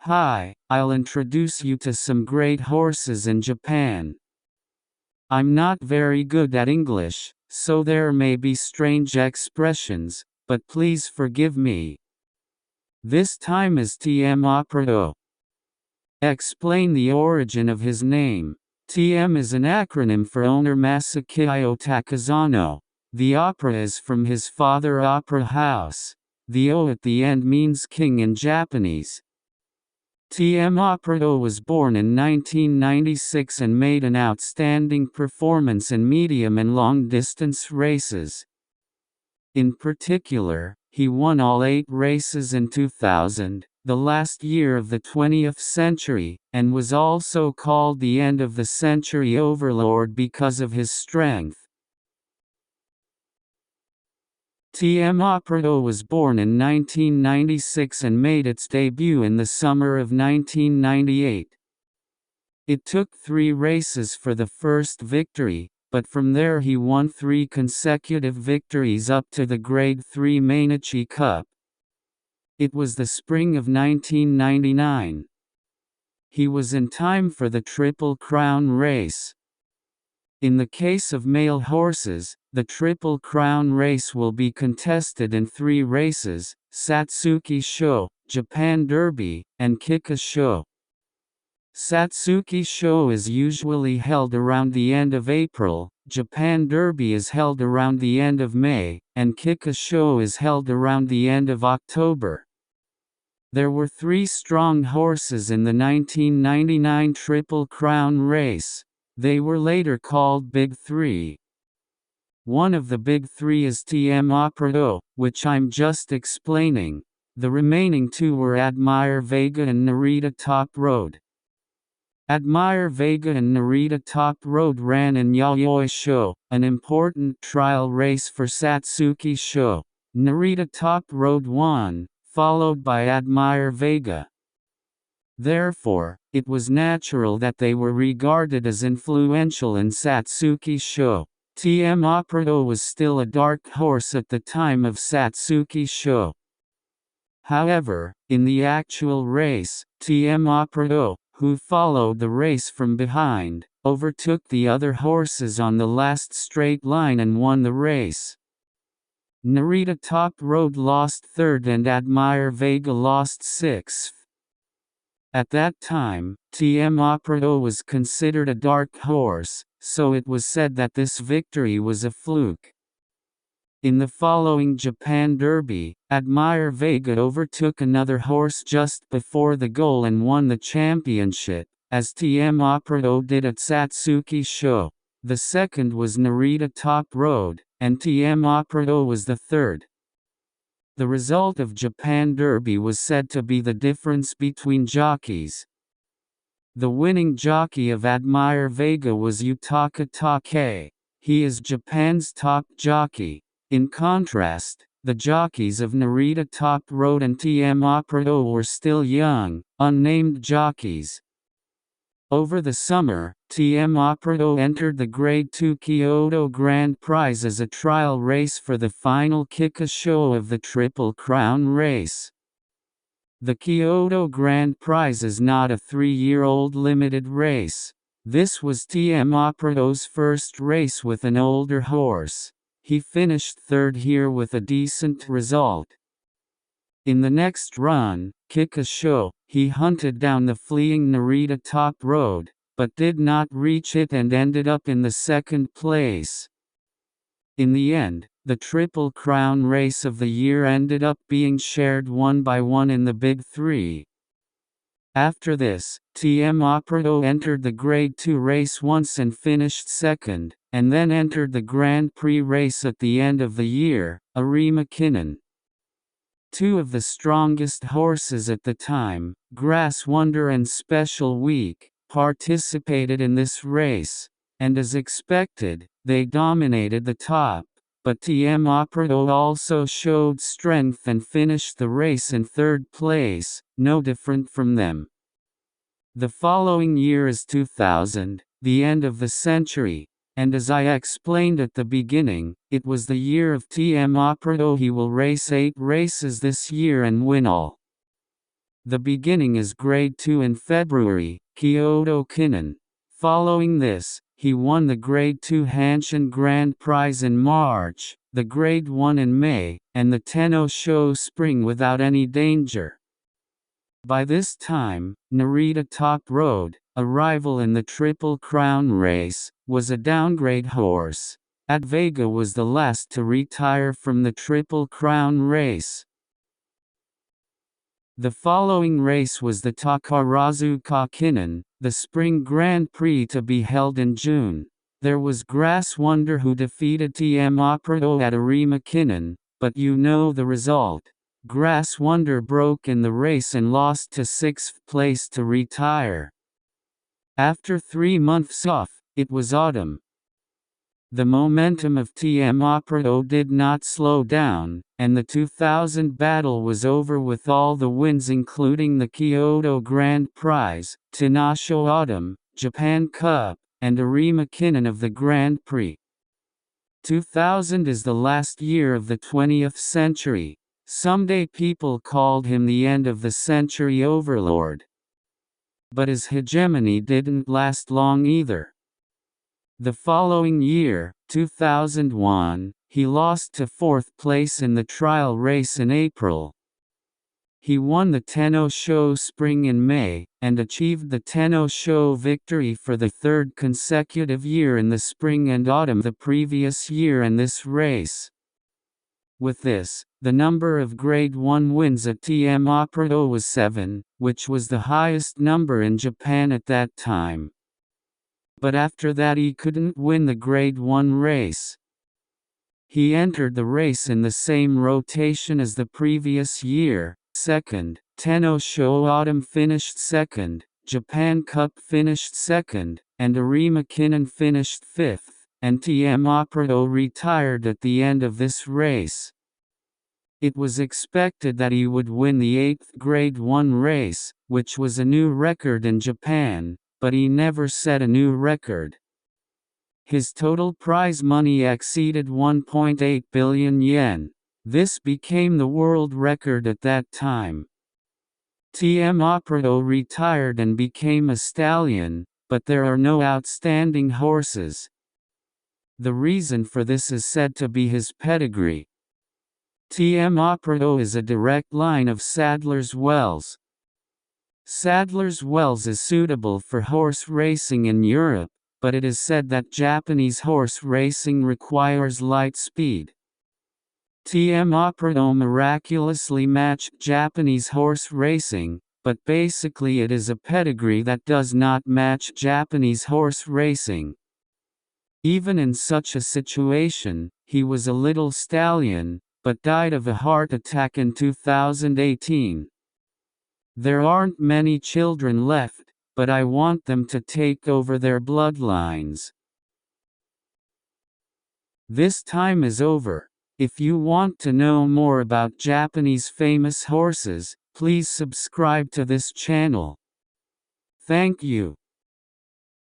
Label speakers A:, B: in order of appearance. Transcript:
A: Hi, I'll introduce you to some great horses in Japan. I'm not very good at English, so there may be strange expressions, but please forgive me. This time is TMOperaO. Explain the origin of his name. TM is an acronym for owner Masakyo Takazano. The opera is from his father opera house. The O at the end means king in Japanese. TMOperaO was born in 1996 and made an outstanding performance in medium and long-distance races. In particular, he won all 8 races in 2000, the last year of the 20th century, and was also called the end of the century overlord because of his strength. TMOperaO was born in 1996 and made its debut in the summer of 1998. It took 3 races for the first victory, but from there he won 3 consecutive victories up to the Grade 3 Mainichi Cup. It was the spring of 1999. He was in time for the Triple Crown race. In the case of male horses, the Triple Crown race will be contested in 3 races: Satsuki Show, Japan Derby, and Kika Show. Satsuki Show is usually held around the end of April, Japan Derby is held around the end of May, and Kika Show is held around the end of October. There were 3 strong horses in the 1999 Triple Crown race. They were later called Big 3. One of the Big 3 is TMOperaO, which I'm just explaining. The remaining 2 were Admire Vega and Narita Top Road. Admire Vega and Narita Top Road ran in Yayoi Show, an important trial race for Satsuki Show. Narita Top Road won, followed by Admire Vega. Therefore, it was natural that they were regarded as influential in Satsuki Show. TMOperaO was still a dark horse at the time of Satsuki Show. However, in the actual race, TMOperaO, who followed the race from behind, overtook the other horses on the last straight line and won the race. Narita Top Road lost 3rd and Admire Vega lost 6th. At that time, TMOperaO was considered a dark horse, so it was said that this victory was a fluke. In the following Japan Derby, Admire Vega overtook another horse just before the goal and won the championship, as TMOperaO did at Satsuki Show. The second was Narita Top Road, and TMOperaO was the third. The result of Japan Derby was said to be the difference between jockeys. The winning jockey of Admire Vega was Yutaka Takei. He is Japan's top jockey. In contrast, the jockeys of Narita Top Road and TMOperaO were still young, unnamed jockeys. Over the summer, TMOperaO entered the Grade 2 Kyoto Grand Prize as a trial race for the final Kika Show of the Triple Crown race. The Kyoto Grand Prize is not a 3-year-old limited race. This was TMOperaO's first race with an older horse. He finished 3rd here with a decent result. In the next run, Kika Show, he hunted down the fleeing Narita Top Road, but did not reach it and ended up in the 2nd place. In the end, the Triple Crown race of the year ended up being shared 1 by 1 in the Big 3. After this, TMOperaO entered the Grade 2 race once and finished 2nd, and then entered the Grand Prix race at the end of the year, Arima Kinen. 2 of the strongest horses at the time, Grass Wonder and Special Week, participated in this race, and as expected, they dominated the top, but TMOperaO also showed strength and finished the race in 3rd place, no different from them. The following year is 2000, the end of the century, and as I explained at the beginning, it was the year of TMOperaO. He will race 8 races this year and win all. The beginning is Grade 2 in February, Kyoto Kinen. Following this, he won the Grade 2 Hanshin Grand Prize in March, the Grade 1 in May, and the Tenno Show Spring without any danger. By this time, Narita Top Road, a rival in the Triple Crown race, was a downgrade horse. At Vega was the last to retire from the Triple Crown race. The following race was the Takarazuka Kinen, the Spring Grand Prix to be held in June. There was Grass Wonder who defeated TMOperaO at Arima Kinen, but you know the result. Grass Wonder broke in the race and lost to 6th place to retire. After 3 months off, it was autumn. The momentum of TMOperaO did not slow down, and the 2000 battle was over with all the wins including the Kyoto Grand Prize, Tenno Autumn, Japan Cup, and Arima Kinen of the Grand Prix. 2000 is the last year of the 20th century. Someday people called him the end of the century overlord. But his hegemony didn't last long either. The following year, 2001, he lost to 4th place in the trial race in April. He won the Tenno Show Spring in May, and achieved the Tenno Show victory for the 3rd consecutive year in the spring and autumn the previous year and this race. With this, the number of Grade 1 wins at TMOperaO was 7, which was the highest number in Japan at that time. But after that he couldn't win the Grade 1 race. He entered the race in the same rotation as the previous year, 2nd, Tenno Show Autumn finished 2nd, Japan Cup finished 2nd, and Arima Kinen finished 5th, and TMOperaO retired at the end of this race. It was expected that he would win the 8th Grade 1 race, which was a new record in Japan, but he never set a new record. His total prize money exceeded 1.8 billion yen. This became the world record at that time. TMOperaO retired and became a stallion, but there are no outstanding horses. The reason for this is said to be his pedigree. TMOperaO is a direct line of Sadler's Wells. Sadler's Wells is suitable for horse racing in Europe, but it is said that Japanese horse racing requires light speed. TMOperaO miraculously matched Japanese horse racing, but basically it is a pedigree that does not match Japanese horse racing. Even in such a situation, he was a little stallion, but died of a heart attack in 2018. There aren't many children left, but I want them to take over their bloodlines. This time is over. If you want to know more about Japanese famous horses, please subscribe to this channel. Thank you.